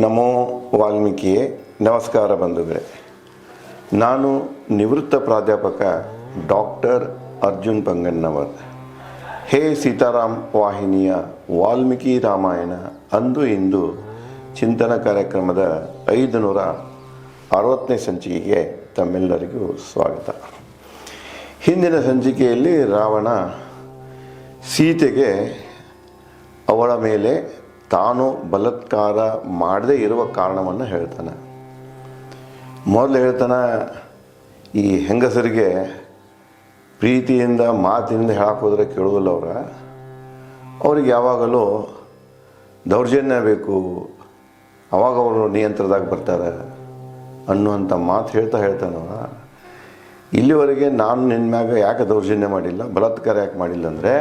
ನಮೋ ವಾಲ್ಮೀಕಿಯೇ. ನಮಸ್ಕಾರ ಬಂಧುಗಳೇ. ನಾನು ನಿವೃತ್ತ ಪ್ರಾಧ್ಯಾಪಕ ಡಾಕ್ಟರ್ ಅರ್ಜುನ್ ಪಂಗನ್ನವರ್. ಹೇ ಸೀತಾರಾಮ್ ವಾಹಿನಿಯ ವಾಲ್ಮೀಕಿ ರಾಮಾಯಣ ಅಂದು ಇಂದು ಚಿಂತನ ಕಾರ್ಯಕ್ರಮದ 560ನೇ ಸಂಚಿಕೆಗೆ ತಮ್ಮೆಲ್ಲರಿಗೂ ಸ್ವಾಗತ. ಹಿಂದಿನ ಸಂಚಿಕೆಯಲ್ಲಿ ರಾವಣ ಸೀತೆಗೆ ಅವಳ ಮೇಲೆ ತಾನು ಬಲಾತ್ಕಾರ ಮಾಡದೇ ಇರುವ ಕಾರಣವನ್ನು ಹೇಳ್ತಾನೆ. ಮೊದಲು ಹೇಳ್ತಾನೆ, ಈ ಹೆಂಗಸರಿಗೆ ಪ್ರೀತಿಯಿಂದ ಮಾತಿನಿಂದ ಹೇಳಕ್ಕೆ ಹೋದರೆ ಕೇಳೋದಿಲ್ಲ ಅವ್ರಿಗೆ ಯಾವಾಗಲೂ ದೌರ್ಜನ್ಯ ಬೇಕು, ಅವಾಗ ಅವರು ನಿಯಂತ್ರಣದಾಗ ಬರ್ತಾರೆ ಅನ್ನುವಂಥ ಮಾತು ಹೇಳ್ತಾನವ. ಇಲ್ಲಿವರೆಗೆ ನಾನು ನಿನ್ನ ಮ್ಯಾಗ ಯಾಕೆ ದೌರ್ಜನ್ಯ ಮಾಡಿಲ್ಲ, ಬಲಾತ್ಕಾರ ಯಾಕೆ ಮಾಡಿಲ್ಲ ಅಂದರೆ,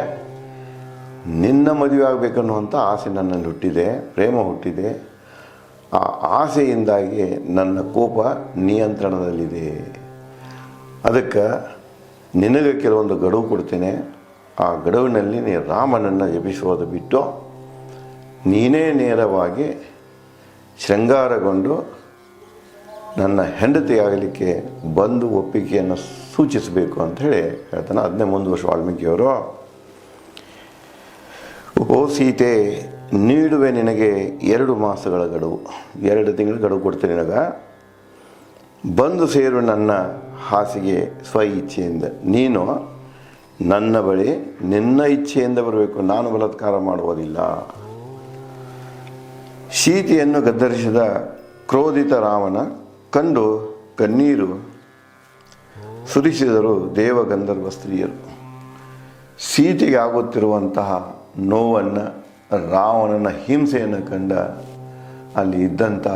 ನಿನ್ನ ಮದುವೆ ಆಗಬೇಕನ್ನುವಂಥ ಆಸೆ ನನ್ನಲ್ಲಿ ಹುಟ್ಟಿದೆ, ಪ್ರೇಮ ಹುಟ್ಟಿದೆ. ಆ ಆಸೆಯಿಂದಾಗಿ ನನ್ನ ಕೋಪ ನಿಯಂತ್ರಣದಲ್ಲಿದೆ. ಅದಕ್ಕೆ ನಿನಗೆ ಕೆಲವೊಂದು ಗಡುವು ಕೊಡ್ತೇನೆ. ಆ ಗಡುವಿನಲ್ಲಿ ನೀ ರಾಮನನ್ನು ಜಪಿಸುವುದು ಬಿಟ್ಟು ನೀನೇ ನೇರವಾಗಿ ಶೃಂಗಾರಗೊಂಡು ನನ್ನ ಹೆಂಡತಿಯಾಗಲಿಕ್ಕೆ ಬಂದು ಒಪ್ಪಿಗೆಯನ್ನು ಸೂಚಿಸಬೇಕು ಅಂಥೇಳಿ ಹೇಳ್ತಾನೆ. ಅದನ್ನೇ ಮುಂದುವರ್ಷ ವಾಲ್ಮೀಕಿಯವರು, ಓ ಸೀತೆ, ನೀಡುವೆ ನಿನಗೆ 2 ಮಾಸಗಳ ಗಡುವು, 2 ತಿಂಗಳ ಗಡುವು ಕೊಡ್ತೇನೆ. ನಿನಗೆ ಬಂದು ಸೇರು ನನ್ನ ಹಾಸಿಗೆ ಸ್ವ ಇಚ್ಛೆಯಿಂದ. ನೀನು ನನ್ನ ಬಳಿ ನಿನ್ನ ಇಚ್ಛೆಯಿಂದ ಬರಬೇಕು, ನಾನು ಬಲಾತ್ಕಾರ ಮಾಡುವುದಿಲ್ಲ. ಸೀತೆಯನ್ನು ಗದ್ದರಿಸಿದ ಕ್ರೋಧಿತ ರಾಮನ ಕಂಡು ಕಣ್ಣೀರು ಸುರಿಸಿದರು ದೇವಗಂಧರ್ವ ಸ್ತ್ರೀಯರು. ಸೀತೆಗೆ ಆಗುತ್ತಿರುವಂತಹ ನೋವನ್ನು, ರಾವಣನ ಹಿಂಸೆಯನ್ನು ಕಂಡ ಅಲ್ಲಿ ಇದ್ದಂಥ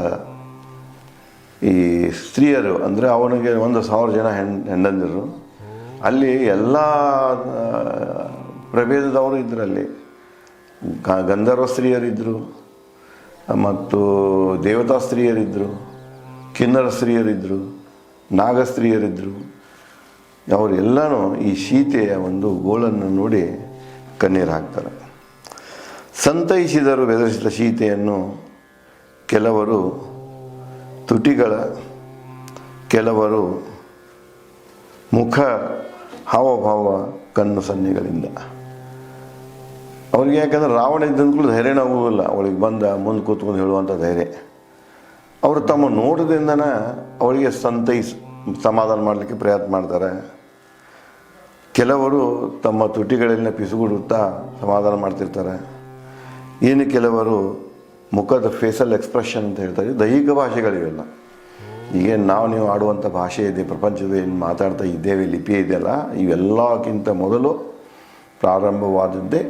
ಈ ಸ್ತ್ರೀಯರು, ಅಂದರೆ ಅವನಿಗೆ 1,000 ಜನ ಹೆಂಡಂದಿರು, ಅಲ್ಲಿ ಎಲ್ಲ ಪ್ರಭೇದದವರು ಇದ್ದರು. ಅಲ್ಲಿ ಗಂಧರ್ವ ಸ್ತ್ರೀಯರಿದ್ದರು, ಮತ್ತು ದೇವತಾ ಸ್ತ್ರೀಯರಿದ್ದರು, ಕಿನ್ನರ ಸ್ತ್ರೀಯರಿದ್ದರು, ನಾಗ ಸ್ತ್ರೀಯರಿದ್ದರು. ಅವರೆಲ್ಲನೂ ಈ ಸೀತೆಯ ಒಂದು ಗೋಳನ್ನು ನೋಡಿ ಕಣ್ಣೀರು ಹಾಕ್ತಾರೆ. ಸಂತೈಸಿದರು ಬೆದರಿಸಿದ ಸೀತೆಯನ್ನು ಕೆಲವರು ತುಟಿಗಳ, ಕೆಲವರು ಮುಖ ಹಾವಭಾವ ಕಣ್ಣು ಸನ್ನೆಗಳಿಂದ. ಅವ್ರಿಗೆ ಯಾಕಂದ್ರೆ ರಾವಣ ಇದ್ದಂದ್ರೂ ಧೈರ್ಯ ಆಗುವುದಿಲ್ಲ, ಅವಳಿಗೆ ಬಂದ ಮುಂದೆ ಕೂತ್ಕೊಂಡು ಹೇಳುವಂಥ ಧೈರ್ಯ. ಅವರು ತಮ್ಮ ನೋಟದಿಂದನೇ ಅವಳಿಗೆ ಸಮಾಧಾನ ಮಾಡಲಿಕ್ಕೆ ಪ್ರಯತ್ನ ಮಾಡ್ತಾರೆ. ಕೆಲವರು ತಮ್ಮ ತುಟಿಗಳನ್ನ ಪಿಸುಗುಡುತ್ತಾ ಸಮಾಧಾನ ಮಾಡ್ತಿರ್ತಾರೆ. ಇನ್ನು ಕೆಲವರು ಮುಖದ ಫೇಸಲ್ ಎಕ್ಸ್ಪ್ರೆಷನ್ ಅಂತ ಹೇಳ್ತಾರೆ, ದೈಹಿಕ ಭಾಷೆಗಳಿವೆಲ್ಲ. ಈಗೇನು ನೀವು ಆಡುವಂಥ ಭಾಷೆ ಇದೆ, ಪ್ರಪಂಚದ ಏನು ಮಾತಾಡ್ತಾ ಇದ್ದೇವೆ, ಲಿಪಿ ಇದೆಯಲ್ಲ, ಇವೆಲ್ಲಕ್ಕಿಂತ ಮೊದಲು ಪ್ರಾರಂಭವಾದದ್ದೇ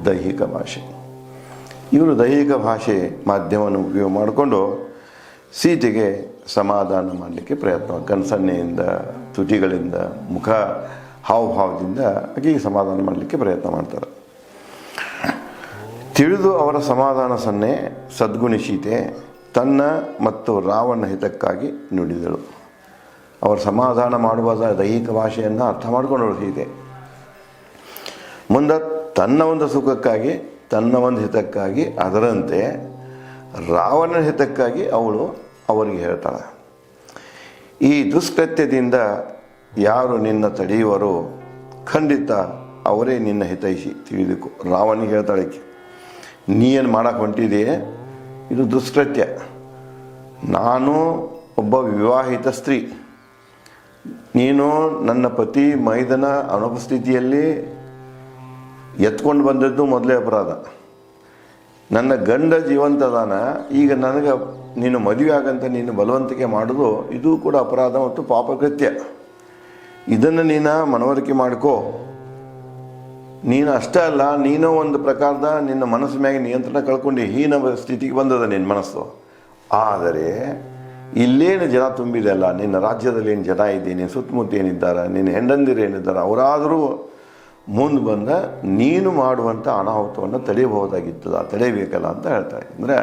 ದೈಹಿಕ ಭಾಷೆ. ಇವರು ದೈಹಿಕ ಭಾಷೆ ಮಾಧ್ಯಮವನ್ನು ಉಪಯೋಗ ಮಾಡಿಕೊಂಡು ಸೀತೆಗೆ ಸಮಾಧಾನ ಮಾಡಲಿಕ್ಕೆ ಪ್ರಯತ್ನ, ಕಣ್ಸನ್ನೆಯಿಂದ, ತುಟಿಗಳಿಂದ, ಮುಖ ಹಾವಭಾವದಿಂದ ಆಕೆಗೆ ಸಮಾಧಾನ ಮಾಡಲಿಕ್ಕೆ ಪ್ರಯತ್ನ ಮಾಡ್ತಾರೆ. ತಿಳಿದು ಅವರ ಸಮಾಧಾನ ಸನ್ನೆ ಸದ್ಗುಣಿ ಸೀತೆ ತನ್ನ ಮತ್ತು ರಾವಣ ಹಿತಕ್ಕಾಗಿ ನುಡಿದಳು. ಅವರು ಸಮಾಧಾನ ಮಾಡುವ ದೈಹಿಕ ಭಾಷೆಯನ್ನು ಅರ್ಥ ಮಾಡಿಕೊಂಡಳು ಸೀತೆ. ಮುಂದೆ ತನ್ನ ಒಂದು ಸುಖಕ್ಕಾಗಿ, ತನ್ನ ಒಂದು ಹಿತಕ್ಕಾಗಿ, ಅದರಂತೆ ರಾವಣನ ಹಿತಕ್ಕಾಗಿ ಅವಳು ಅವರಿಗೆ ಹೇಳ್ತಾಳೆ, ಈ ದುಷ್ಕೃತ್ಯದಿಂದ ಯಾರು ನಿನ್ನ ತಡೆಯುವರೋ ಖಂಡಿತ ಅವರೇ ನಿನ್ನ ಹಿತೈಷಿ, ತಿಳಿದುಕೋ. ರಾವಣಿಗೆ ಹೇಳ್ತಾಳೆ, ನೀನು ಮಾಡಕ್ಕೆ ಹೊಂಟಿದೆಯೇ, ಇದು ದುಷ್ಕೃತ್ಯ. ನಾನು ಒಬ್ಬ ವಿವಾಹಿತ ಸ್ತ್ರೀ, ನೀನು ನನ್ನ ಪತಿ ಮೈದನ ಅನುಪಸ್ಥಿತಿಯಲ್ಲಿ ಎತ್ಕೊಂಡು ಬಂದದ್ದು ಮೊದಲೇ ಅಪರಾಧ. ನನ್ನ ಗಂಡ ಜೀವಂತದಾನ, ಈಗ ನನಗೆ ನೀನು ಮದುವೆ ಆಗಂತ ನೀನು ಬಲವಂತಿಕೆ ಮಾಡೋದು ಇದು ಕೂಡ ಅಪರಾಧ ಮತ್ತು ಪಾಪಕೃತ್ಯ. ಇದನ್ನು ನೀನು ಮನವರಿಕೆ ಮಾಡ್ಕೋ. ನೀನು ಅಷ್ಟೇ ಅಲ್ಲ, ನೀನು ಒಂದು ಪ್ರಕಾರದ ನಿನ್ನ ಮನಸ್ಸು ಮ್ಯಾಗೆ ನಿಯಂತ್ರಣ ಕಳ್ಕೊಂಡು ಹೀನ ಸ್ಥಿತಿಗೆ ಬಂದದ ನಿನ್ನ ಮನಸ್ಸು. ಆದರೆ ಇಲ್ಲೇನು ಜನ ತುಂಬಿದೆ ಅಲ್ಲ, ನಿನ್ನ ರಾಜ್ಯದಲ್ಲಿ ಏನು ಜನ ಇದೆ, ನಿನ್ನ ಸುತ್ತಮುತ್ತ ಏನಿದ್ದಾರೆ, ನಿನ್ನ ಹೆಂಡಂದಿರು ಏನಿದ್ದಾರೆ, ಅವರಾದರೂ ಮುಂದೆ ಬಂದ ನೀನು ಮಾಡುವಂಥ ಅನಾಹುತವನ್ನು ತಡೆಯಬಹುದಾಗಿತ್ತದ, ತಡೆಯಬೇಕಲ್ಲ ಅಂತ ಹೇಳ್ತಾರೆ. ಅಂದರೆ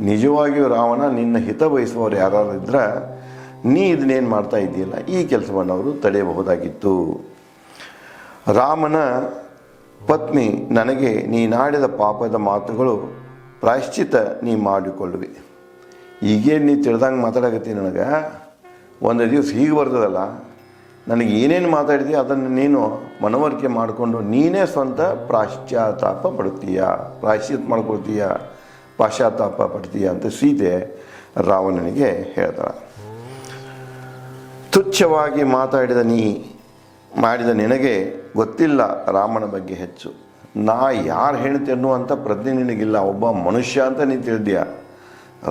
ನಿಜವಾಗಿಯೂ ರಾವಣ ನಿನ್ನ ಹಿತ ಬಯಸುವವರು ಯಾರು ಇದ್ದರೆ ನೀ ಇದನ್ನೇನು ಮಾಡ್ತಾ ಇದ್ದೀಯಲ್ಲ, ಈ ಕೆಲಸವನ್ನು ಅವರು ತಡೆಯಬಹುದಾಗಿತ್ತು. ರಾಮನ ಪತ್ನಿ, ನನಗೆ ನೀನಾಡಿದ ಪಾಪದ ಮಾತುಗಳು ಪ್ರಾಯಶ್ಚಿತ್ತ ನೀ ಮಾಡಿಕೊಳ್ಳುವೆ. ಈಗೇನು ನೀ ತಿಳಿದಂಗೆ ಮಾತಾಡಕತ್ತಿ ನನಗೆ, ಒಂದು ದಿವಸ ಹೀಗೆ ಬರ್ತದಲ್ಲ, ನನಗೆ ಏನೇನು ಮಾತಾಡಿದೀಯ ಅದನ್ನು ನೀನು ಮನವರಿಕೆ ಮಾಡಿಕೊಂಡು ನೀನೇ ಸ್ವಂತ ಪಾಶ್ಚಾತ್ತಾಪ ಪಡ್ತೀಯ ಅಂತ ಸೀತೆ ರಾವಣನಿಗೆ ಹೇಳ್ತಾಳೆ. ತುಚ್ಛವಾಗಿ ಮಾಡಿದ ನಿನಗೆ ಗೊತ್ತಿಲ್ಲ ರಾಮನ ಬಗ್ಗೆ ಹೆಚ್ಚು. ನಾ ಯಾರು ಹೇಳ್ತೆ ಅನ್ನುವಂಥ ಪ್ರಜ್ಞೆ ನಿನಗಿಲ್ಲ. ಒಬ್ಬ ಮನುಷ್ಯ ಅಂತ ನೀನು ತಿಳಿದೀಯ.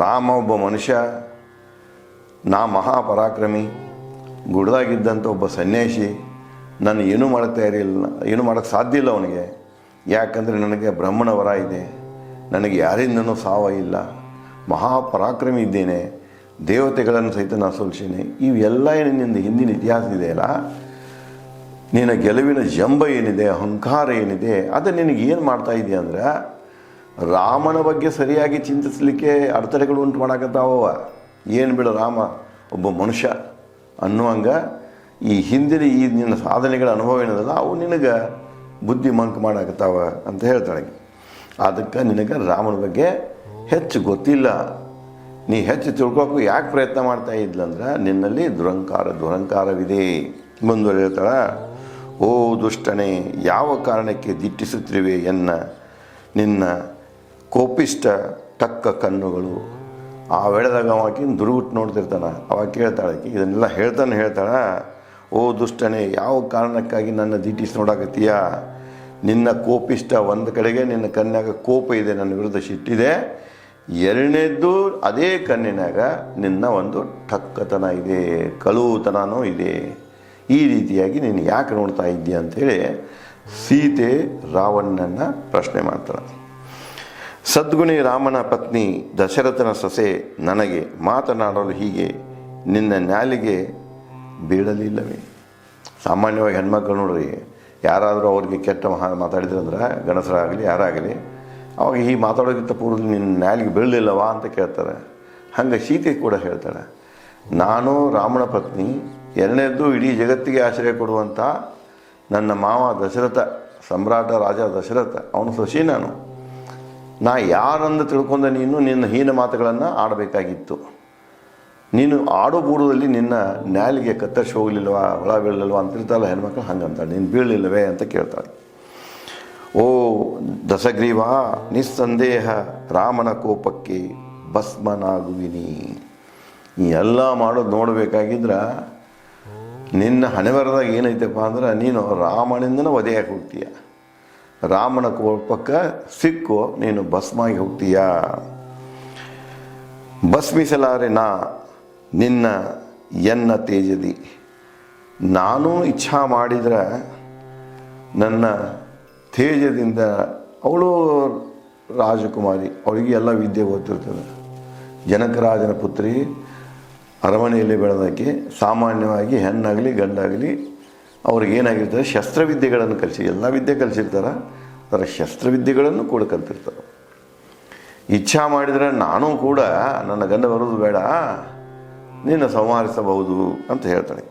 ರಾಮ ಒಬ್ಬ ಮನುಷ್ಯ, ನಾ ಮಹಾಪರಾಕ್ರಮಿ, ಗುಡ್ದಾಗಿದ್ದಂಥ ಒಬ್ಬ ಸನ್ಯಾಸಿ. ನಾನು ಏನೂ ಮಾಡೋಕ್ಕೆ ಸಾಧ್ಯ ಇಲ್ಲ ಅವನಿಗೆ. ಯಾಕಂದರೆ ನನಗೆ ಬ್ರಹ್ಮಣ ವರ ಇದೆ, ನನಗೆ ಯಾರಿಂದನೂ ಸಾವ ಇಲ್ಲ, ಮಹಾಪರಾಕ್ರಮಿ ಇದ್ದೇನೆ, ದೇವತೆಗಳನ್ನು ಸಹಿತ ನಾನು ಸೋಲಿಸೇನೆ. ಇವೆಲ್ಲ ನಿನ್ನ ಹಿಂದಿನ ಇತಿಹಾಸ ಇದೆಯಲ್ಲ, ನಿನ್ನ ಗೆಲುವಿನ ಜಂಬ ಏನಿದೆ, ಅಹಂಕಾರ ಏನಿದೆ, ಅದು ನಿನಗೆ ಏನು ಮಾಡ್ತಾ ಇದೆಯಾ ಅಂದರೆ ರಾಮನ ಬಗ್ಗೆ ಸರಿಯಾಗಿ ಚಿಂತಿಸಲಿಕ್ಕೆ ಅಡೆತಡೆಗಳು ಉಂಟು ಮಾಡಕತ್ತಾವ. ಏನು ಬಿಡು, ರಾಮ ಒಬ್ಬ ಮನುಷ್ಯ ಅನ್ನುವಂಗೆ ಈ ಹಿಂದಿನ ನಿನ್ನ ಸಾಧನೆಗಳ ಅನುಭವ ಏನದಲ್ಲ ಅವು ನಿನಗೆ ಬುದ್ಧಿ ಮಂಕ್ ಮಾಡಾಕತ್ತಾವ ಅಂತ ಹೇಳ್ತಾಳೆ. ಅದಕ್ಕೆ ನಿನಗೆ ರಾಮನ ಬಗ್ಗೆ ಹೆಚ್ಚು ಗೊತ್ತಿಲ್ಲ. ನೀ ಹೆಚ್ಚು ತಿಳ್ಕೊಳಕ್ಕೂ ಯಾಕೆ ಪ್ರಯತ್ನ ಮಾಡ್ತಾ ಇದ್ಲಂದ್ರೆ ನಿನ್ನಲ್ಲಿ ದುರಂಕಾರವಿದೆ. ಮುಂದುವರಿತಾಳೆ, ಓ ದುಷ್ಟನೇ, ಯಾವ ಕಾರಣಕ್ಕೆ ದಿಟ್ಟಿಸುತ್ತಿರುವೆ ನಿನ್ನ ಕೋಪಿಷ್ಟ ಟಕ್ಕ ಕಣ್ಣುಗಳು. ಆ ವೇಳೆದಾಗ ಅವಾಕಿನ ದುರ್ಗುಟ್ಟು ನೋಡ್ತಿರ್ತಾನೆ. ಅವಾಗ ಕೇಳ್ತಾಳೆ, ಇದನ್ನೆಲ್ಲ ಹೇಳ್ತಾಳೆ, ಓ ದುಷ್ಟನೇ, ಯಾವ ಕಾರಣಕ್ಕಾಗಿ ನನ್ನ ದಿಟ್ಟಿಸಿ ನೋಡಾಕತ್ತೀಯ? ನಿನ್ನ ಕೋಪಿಷ್ಟ, ಒಂದು ಕಡೆಗೆ ನಿನ್ನ ಕಣ್ಣಾಗ ಕೋಪ ಇದೆ, ನನ್ನ ವಿರುದ್ಧ ಸಿಟ್ಟಿದೆ. ಎರಡನೇದ್ದು ಅದೇ ಕಣ್ಣಿನಾಗ ನಿನ್ನ ಒಂದು ಟಕ್ಕತನ ಇದೆ, ಕಳುತನನೂ ಇದೆ. ಈ ರೀತಿಯಾಗಿ ನೀನು ಯಾಕೆ ನೋಡ್ತಾ ಇದ್ದೀಯ ಅಂಥೇಳಿ ಸೀತೆ ರಾವಣನನ್ನು ಪ್ರಶ್ನೆ ಮಾಡ್ತಾಳೆ. ಸದ್ಗುಣಿ ರಾಮನ ಪತ್ನಿ ದಶರಥನ ಸೊಸೆ ನನಗೆ ಮಾತನಾಡಲು ಹೀಗೆ ನಿನ್ನ ನಾಲಿಗೆ ಬೀಳಲಿಲ್ಲವೇ? ಸಾಮಾನ್ಯವಾಗಿ ಹೆಣ್ಮಕ್ಳು ನೋಡ್ರಿ, ಯಾರಾದರೂ ಅವ್ರಿಗೆ ಕೆಟ್ಟ ಮಾತಾಡಿದ್ರಂದ್ರೆ ಗಣಸರಾಗಲಿ ಯಾರಾಗಲಿ, ಅವಾಗ ಈ ಮಾತಾಡೋಕ್ಕಿಂತ ಪೂರ್ವದಲ್ಲಿ ನಿನ್ನ ನಾಲಿಗೆ ಬೀಳಲಿಲ್ಲವಾ ಅಂತ ಕೇಳ್ತಾರೆ. ಹಂಗೆ ಸೀತೆ ಕೂಡ ಹೇಳ್ತಾಳೆ, ನಾನು ರಾಮನ ಪತ್ನಿ, ಎರಡನೇದ್ದು ಇಡೀ ಜಗತ್ತಿಗೆ ಆಶ್ರಯ ಕೊಡುವಂಥ ನನ್ನ ಮಾವ ದಶರಥ, ಸಮ್ರಾಟ ರಾಜ ದಶರಥ, ಅವನು ಸೊಸೆ ನಾನು. ನಾ ಯಾರಂದು ತಿಳ್ಕೊಂಡ ನೀನು ನಿನ್ನ ಹೀನ ಮಾತುಗಳನ್ನು ಆಡಬೇಕಾಗಿತ್ತು. ನೀನು ಆಡೋ ಪೂರ್ವದಲ್ಲಿ ನಿನ್ನ ನಾಲಿಗೆ ಕತ್ತರಿಸಿ ಹೋಗಲಿಲ್ವಾ, ಒಳ ಬೀಳಲಿಲ್ವಾ ಅಂತಿರ್ತಾರಲ್ಲ ಹೆಣ್ಮಕ್ಳು, ಹಂಗಂತಾಳೆ. ನೀನು ಬೀಳಲಿಲ್ಲವೇ ಅಂತ ಕೇಳ್ತಾಳೆ. ಓ ದಶಗ್ರೀವ, ನಿಸ್ಸಂದೇಹ ರಾಮನ ಕೋಪಕ್ಕೆ ಭಸ್ಮನಾಗುವಿನಿ. ಈ ಎಲ್ಲ ಮಾಡೋದು ನೋಡಬೇಕಾಗಿದ್ರೆ ನಿನ್ನ ಹಣೆಬರದಾಗ ಏನೈತಪ್ಪ ಅಂದ್ರೆ ನೀನು ರಾಮನಿಂದನೇ ವಧೆಯಾಗಿ ಹೋಗ್ತೀಯ. ರಾಮನ ಕೋಪಕ್ಕೆ ಸಿಕ್ಕು ನೀನು ಭಸ್ಮಾಗಿ ಹೋಗ್ತೀಯ. ಭಸ್ಮಿಸಲಾರೆ ನಾ ನಿನ್ನ ಎನ್ನ ತೇಜದಿ. ನಾನು ಇಚ್ಛಾ ಮಾಡಿದರೆ ನನ್ನ ತೇಜದಿಂದ, ಅವಳು ರಾಜಕುಮಾರಿ, ಅವಳಿಗೆ ಎಲ್ಲ ವಿದ್ಯೆ ಗೊತ್ತಿರ್ತದೆ. ಜನಕರಾಜನ ಪುತ್ರಿ, ಅರಮನೆಯಲ್ಲಿ ಬೆಳೆದಕ್ಕೆ ಸಾಮಾನ್ಯವಾಗಿ ಹೆಣ್ಣಾಗಲಿ ಗಂಡಾಗಲಿ ಅವ್ರಿಗೇನಾಗಿರ್ತದೆ, ಶಸ್ತ್ರವಿದ್ಯೆಗಳನ್ನು ಕಲಿಸಿ, ಎಲ್ಲ ವಿದ್ಯೆ ಕಲಿಸಿರ್ತಾರೆ, ಅದರ ಶಸ್ತ್ರವಿದ್ಯೆಗಳನ್ನು ಕೂಡ ಕಲ್ತಿರ್ತಾರೆ. ಇಚ್ಛಾ ಮಾಡಿದರೆ ನಾನು ಕೂಡ ನನ್ನ ಗಂಡ ಬರೋದು ಬೇಡ, ನಿನ್ನ ಸಂಹರಿಸಬಹುದು ಅಂತ ಹೇಳ್ತಾಳೆ.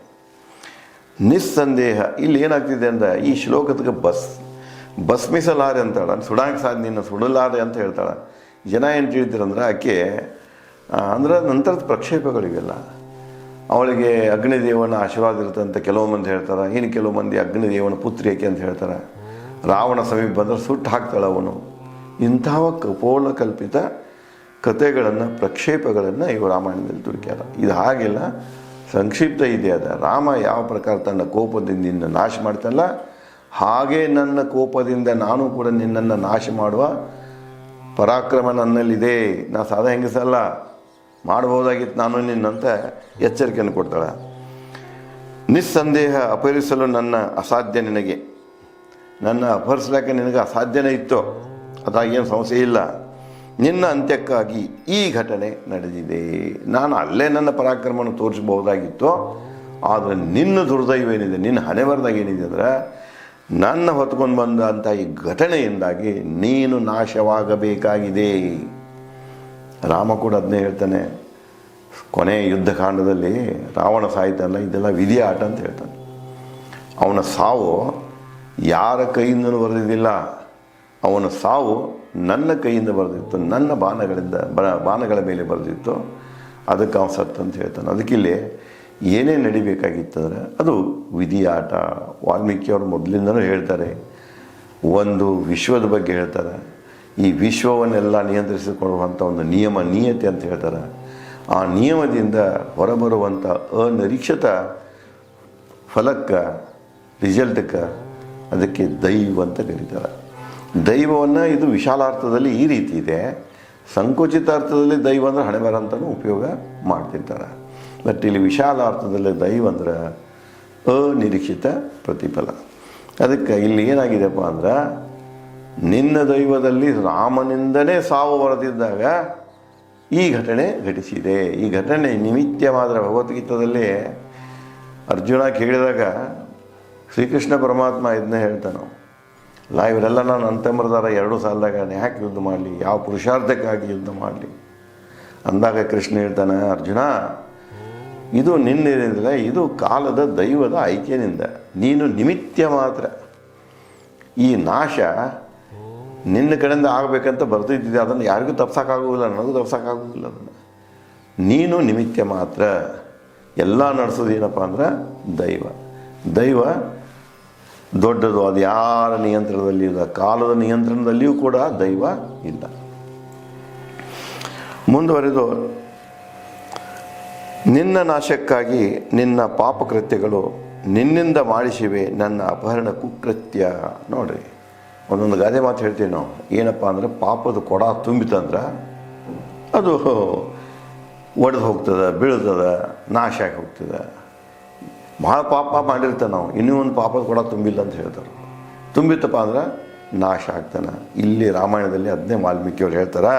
ನಿಸ್ಸಂದೇಹ ಇಲ್ಲಿ ಏನಾಗ್ತಿದೆ ಅಂದರೆ ಈ ಶ್ಲೋಕಕ್ಕೆ ಭಸ್ಮಿಸಲಾರೆ ಅಂತಾಳೆ, ಸುಡಾಂಗ ಸಾಧ್ಯ, ನಿನ್ನ ಸುಡಲಾರೆ ಅಂತ ಹೇಳ್ತಾಳೆ. ಜನ ಏನು ತಿಳಿತೀರಂದ್ರೆ ಆಕೆ ಅಂದ್ರೆ ನಂತರದ ಪ್ರಕ್ಷೇಪಗಳಿವೆಲ್ಲ, ಅವಳಿಗೆ ಅಗ್ನಿದೇವನ ಆಶೀರ್ವಾದ ಇರುತ್ತೆ ಅಂತ ಕೆಲವು ಮಂದಿ ಹೇಳ್ತಾರೆ. ಇನ್ನು ಕೆಲವು ಮಂದಿ ಅಗ್ನಿದೇವನ ಪುತ್ರಿ ಏಕೆ ಅಂತ ಹೇಳ್ತಾರೆ. ರಾವಣ ಸಮೀಪ ಬಂದರೆ ಸುಟ್ಟು ಹಾಕ್ತಾಳೆ ಅವನು. ಇಂತಹ ಕಪೋಲ ಕಲ್ಪಿತ ಕಥೆಗಳನ್ನು, ಪ್ರಕ್ಷೇಪಗಳನ್ನು ಇವು ರಾಮಾಯಣದಲ್ಲಿ ತುರುಕ್ಯಾರ. ಇದು ಹಾಗೆಲ್ಲ ಸಂಕ್ಷಿಪ್ತ ಇದೆ. ಅದ ರಾಮ ಯಾವ ಪ್ರಕಾರ ತನ್ನ ಕೋಪದಿಂದ ನಿನ್ನ ನಾಶ ಮಾಡ್ತಲ್ಲ, ಹಾಗೇ ನನ್ನ ಕೋಪದಿಂದ ನಾನು ಕೂಡ ನಿನ್ನನ್ನು ನಾಶ ಮಾಡುವ ಪರಾಕ್ರಮ ನನ್ನಲ್ಲಿದೆ. ನಾ ಸಾದಾ ಹೆಂಗಸಲ್ಲ, ಮಾಡಬಹುದಾಗಿತ್ತು ನಾನು ನಿನ್ನಂತ ಎಚ್ಚರಿಕೆಯನ್ನು ಕೊಡ್ತಾಳೆ. ನಿಸ್ಸಂದೇಹ ಅಪಹರಿಸಲು ನನ್ನ ಅಸಾಧ್ಯ ನಿನಗೆ, ನನ್ನ ಅಪಹರಿಸಲಿಕ್ಕೆ ನಿನಗೆ ಅಸಾಧ್ಯನೇ ಇತ್ತು, ಅದಾಗೇನು ಸಮಸ್ಯೆ ಇಲ್ಲ. ನಿನ್ನ ಅಂತ್ಯಕ್ಕಾಗಿ ಈ ಘಟನೆ ನಡೆದಿದೆ. ನಾನು ಅಲ್ಲೇ ನನ್ನ ಪರಾಕ್ರಮವನ್ನು ತೋರಿಸಬಹುದಾಗಿತ್ತು, ಆದರೆ ನಿನ್ನ ದುರ್ದೈವ ಏನಿದೆ, ನಿನ್ನ ಹಣೆ ಬರದಾಗ ಏನಿದೆ ಅಂದರೆ ನನ್ನ ಹೊತ್ಕೊಂಡು ಬಂದಂಥ ಈ ಘಟನೆಯಿಂದಾಗಿ ನೀನು ನಾಶವಾಗಬೇಕಾಗಿದೆ. ರಾಮ ಕೂಡ ಅದನ್ನೇ ಹೇಳ್ತಾನೆ. ಕೊನೆ ಯುದ್ಧಕಾಂಡದಲ್ಲಿ ರಾವಣ ಸಾಯ್ತಾನಲ್ಲ, ಇದೆಲ್ಲ ವಿಧಿ ಆಟ ಅಂತ ಹೇಳ್ತಾನೆ. ಅವನ ಸಾವು ಯಾರ ಕೈಯಿಂದಲೂ ಬರೆದಿದ್ದಿಲ್ಲ, ಅವನ ಸಾವು ನನ್ನ ಕೈಯಿಂದ ಬರೆದಿತ್ತು, ನನ್ನ ಬಾಣಗಳ ಮೇಲೆ ಬರೆದಿತ್ತು. ಅದಕ್ಕೆ ಅವ್ನು ಸತ್ತು ಅಂತ ಹೇಳ್ತಾನೆ. ಅದಕ್ಕಿಲ್ಲಿ ಏನೇ ನಡಿಬೇಕಾಗಿತ್ತಂದ್ರೆ ಅದು ವಿಧಿಯಾಟ. ವಾಲ್ಮೀಕಿಯವರು ಮೊದಲಿಂದನೂ ಹೇಳ್ತಾರೆ, ಒಂದು ವಿಶ್ವದ ಬಗ್ಗೆ ಹೇಳ್ತಾರೆ, ಈ ವಿಶ್ವವನ್ನೆಲ್ಲ ನಿಯಂತ್ರಿಸಿಕೊಳ್ಳುವಂಥ ಒಂದು ನಿಯತಿ ಅಂತ ಹೇಳ್ತಾರೆ. ಆ ನಿಯಮದಿಂದ ಹೊರಬರುವಂಥ ಅನಿರೀಕ್ಷಿತ ಫಲಕ್ಕೆ, ರಿಸಲ್ಟಕ್ಕೆ, ಅದಕ್ಕೆ ದೈವ ಅಂತ ಕರೀತಾರೆ. ದೈವವನ್ನು ಇದು ವಿಶಾಲಾರ್ಥದಲ್ಲಿ ಈ ರೀತಿ ಇದೆ, ಸಂಕುಚಿತ ಅರ್ಥದಲ್ಲಿ ದೈವ ಅಂದರೆ ಹಣೆಬರ ಅಂತಲೂ ಉಪಯೋಗ ಮಾಡ್ತಿರ್ತಾರೆ. ಬಟ್ ಇಲ್ಲಿ ವಿಶಾಲ ಅರ್ಥದಲ್ಲಿ ದೈವ ಅಂದ್ರೆ ಅನಿರೀಕ್ಷಿತ ಪ್ರತಿಫಲ. ಅದಕ್ಕೆ ಇಲ್ಲಿ ಏನಾಗಿದೆಪ್ಪ ಅಂದ್ರೆ, ನಿನ್ನ ದೈವದಲ್ಲಿ ರಾಮನಿಂದಲೇ ಸಾವು ಬರೆದಿದ್ದಾಗ ಈ ಘಟನೆ ಘಟಿಸಿದೆ. ಈ ಘಟನೆ ನಿಮಿತ್ತವಾದರೆ ಭಗವದ್ಗೀತಾದಲ್ಲಿ ಅರ್ಜುನ ಕೇಳಿದಾಗ ಶ್ರೀಕೃಷ್ಣ ಪರಮಾತ್ಮ ಇದನ್ನೇ ಹೇಳ್ತಾನೆ, ಇವರೆಲ್ಲ ನಾನು ಅಂತಂಬರ್ದಾರ 2 ಸಾಲದಾಗ ಯಾಕೆ ಯುದ್ಧ ಮಾಡಲಿ, ಯಾವ ಪುರುಷಾರ್ಥಕ್ಕಾಗಿ ಯುದ್ಧ ಮಾಡಲಿ ಅಂದಾಗ ಕೃಷ್ಣ ಹೇಳ್ತಾನೆ, ಅರ್ಜುನ ಇದು ನಿನ್ನೇನಿಲ್ಲ, ಇದು ಕಾಲದ ದೈವದ ಆಯ್ಕೆಯಿಂದ ನೀನು ನಿಮಿತ್ತ ಮಾತ್ರ. ಈ ನಾಶ ನಿನ್ನ ಕಡೆಯಿಂದ ಆಗಬೇಕಂತ ಬರ್ತಿದ್ದಿದೆ, ಅದನ್ನು ಯಾರಿಗೂ ತಪ್ಸೋಕ್ಕಾಗೋದಿಲ್ಲ, ನನಗೂ ತಪ್ಸೋಕ್ಕಾಗೋದಿಲ್ಲ. ಅದನ್ನು ನೀನು ನಿಮಿತ್ತ ಮಾತ್ರ. ಎಲ್ಲ ನಡೆಸೋದು ಏನಪ್ಪ ಅಂದ್ರೆ ದೈವ ದೊಡ್ಡದು. ಅದು ಯಾರ ನಿಯಂತ್ರಣದಲ್ಲಿ ಇಲ್ಲ, ಕಾಲದ ನಿಯಂತ್ರಣದಲ್ಲಿಯೂ ಕೂಡ ದೈವ ಇಲ್ಲ. ಮುಂದುವರೆದು, ನಿನ್ನ ನಾಶಕ್ಕಾಗಿ ನಿನ್ನ ಪಾಪಕೃತ್ಯಗಳು ನಿನ್ನಿಂದ ಮಾಡಿಸಿವೆ ನನ್ನ ಅಪಹರಣ ಕುಕೃತ್ಯ. ನೋಡ್ರಿ, ಒಂದೊಂದು ಗಾದೆ ಮಾತು ಹೇಳ್ತೀವಿ ನಾವು. ಏನಪ್ಪ ಅಂದರೆ, ಪಾಪದ ಕೊಡ ತುಂಬಿತಂದ್ರೆ ಅದು ಒಡೆದು ಹೋಗ್ತದೆ, ಬೀಳ್ತದೆ, ನಾಶ ಆಗಿ ಹೋಗ್ತದೆ. ಭಾಳ ಪಾಪ ಮಾಡಿರ್ತಾನೆ ನಾವು, ಇನ್ನೂ ಒಂದು ಪಾಪದ ಕೊಡ ತುಂಬಿಲ್ಲ ಅಂತ ಹೇಳ್ತಾರೆ. ತುಂಬಿತಪ್ಪ ಅಂದ್ರೆ ನಾಶ ಆಗ್ತಾನೆ. ಇಲ್ಲಿ ರಾಮಾಯಣದಲ್ಲಿ ಅದನ್ನೇ ವಾಲ್ಮೀಕಿಯವ್ರು ಹೇಳ್ತಾರೆ,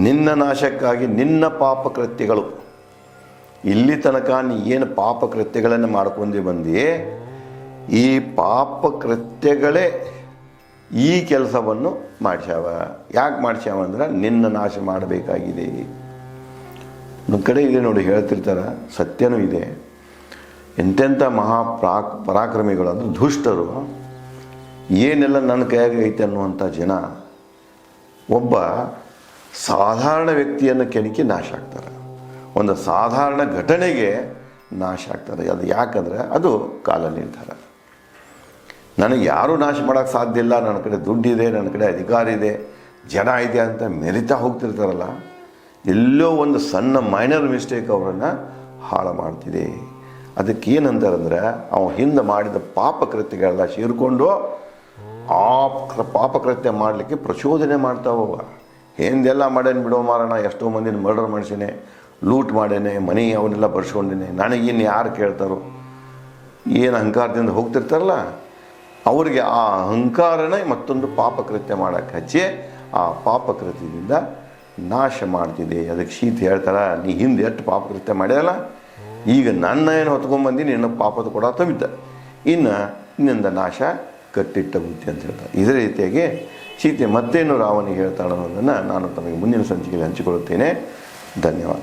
ನಿನ್ನ ನಾಶಕ್ಕಾಗಿ ನಿನ್ನ ಪಾಪಕೃತ್ಯಗಳು. ಇಲ್ಲಿ ತನಕ ನೀ ಏನು ಪಾಪಕೃತ್ಯಗಳನ್ನು ಮಾಡ್ಕೊಂಡು ಬಂದು, ಈ ಪಾಪಕೃತ್ಯಗಳೇ ಈ ಕೆಲಸವನ್ನು ಮಾಡಿಸ್ಯಾವ. ಯಾಕೆ ಮಾಡಿಸ್ಯಾವ ಅಂದ್ರೆ ನಿನ್ನ ನಾಶ ಮಾಡಬೇಕಾಗಿದೆ. ಒಂದು ಕಡೆ ಇದೆ ನೋಡಿ, ಹೇಳ್ತಿರ್ತಾರೆ, ಸತ್ಯನೂ ಇದೆ. ಎಂತೆಂಥ ಪರಾಕ್ರಮಿಗಳು ಅಂದರೆ ದುಷ್ಟರು, ಏನೆಲ್ಲ ನನ್ನ ಕೈಯಾಗ ಐತೆ ಅನ್ನುವಂಥ ಜನ ಒಬ್ಬ ಸಾಧಾರಣ ವ್ಯಕ್ತಿಯನ್ನು ಕೆಣಕಿ ನಾಶ ಆಗ್ತಾರೆ. ಒಂದು ಸಾಧಾರಣ ಘಟನೆಗೆ ನಾಶ ಆಗ್ತಾರೆ. ಅದು ಯಾಕಂದರೆ ಅದು ಕಾಲ ನಿರ್ಧಾರ. ನನಗೆ ಯಾರೂ ನಾಶ ಮಾಡೋಕ್ಕೆ ಸಾಧ್ಯ ಇಲ್ಲ, ನನ್ನ ಕಡೆ ದುಡ್ಡಿದೆ, ನನ್ನ ಕಡೆ ಅಧಿಕಾರ ಇದೆ, ಜನ ಇದೆ ಅಂತ ಮೆರಿತಾ ಹೋಗ್ತಿರ್ತಾರಲ್ಲ, ಎಲ್ಲೋ ಒಂದು ಸಣ್ಣ ಮೈನರ್ ಮಿಸ್ಟೇಕ್ ಅವರನ್ನು ಹಾಳು ಮಾಡ್ತಿದೆ. ಅದಕ್ಕೆ ಏನಂತಾರಂದ್ರೆ, ಅವನು ಹಿಂದೆ ಮಾಡಿದ ಪಾಪಕೃತ್ಯಗಳೆಲ್ಲ ಸೇರಿಕೊಂಡು ಆ ಪಾಪಕೃತ್ಯ ಮಾಡಲಿಕ್ಕೆ ಪ್ರಚೋದನೆ ಮಾಡ್ತಾವವ. ಹಿಂದೆಲ್ಲ ಮಾಡೇನೆ ಬಿಡೋ ಮಾರೋಣ, ಎಷ್ಟೋ ಮಂದಿನ ಮರ್ಡರ್ ಮಾಡಿಸೇನೆ, ಲೂಟ್ ಮಾಡೇನೆ, ಮನೆ ಅವನ್ನೆಲ್ಲ ಬರ್ಸ್ಕೊಂಡೇನೆ, ನನಗಿನ್ನು ಯಾರು ಕೇಳ್ತಾರೋ, ಏನು ಅಹಂಕಾರದಿಂದ ಹೋಗ್ತಿರ್ತಾರಲ್ಲ, ಅವರಿಗೆ ಆ ಅಹಂಕಾರನೇ ಮತ್ತೊಂದು ಪಾಪಕೃತ್ಯ ಮಾಡೋಕ್ಕೆ ಹಚ್ಚಿ ಆ ಪಾಪಕೃತ್ಯದಿಂದ ನಾಶ ಮಾಡ್ತಿದೆ. ಅದಕ್ಕೆ ಶೀತ ಹೇಳ್ತಾರೆ, ನೀ ಹಿಂದೆ ಎಷ್ಟು ಪಾಪಕೃತ್ಯ ಮಾಡ್ಯಲ್ಲ, ಈಗ ನನ್ನ ಏನು ಹೊತ್ಕೊಂಡ್ಬಂದು ನಿನ್ನ ಪಾಪದ ಕೂಡ ತುಂಬಿದ್ದ, ಇನ್ನು ನಿನ್ನಿಂದ ನಾಶ ಕಟ್ಟಿಟ್ಟ ಬುದ್ಧಿ ಅಂತ ಹೇಳ್ತಾರೆ. ಇದೇ ರೀತಿಯಾಗಿ ಸೀತೆ ಮತ್ತೇನು ರಾವನಿಗೆ ಹೇಳ್ತಾಳೆ ಅನ್ನೋದನ್ನು ನಾನು ತಮಗೆ ಮುಂದಿನ ಸಂಚಿಕೆಯಲ್ಲಿ ಹಂಚಿಕೊಳ್ಳುತ್ತೇನೆ. ಧನ್ಯವಾದ.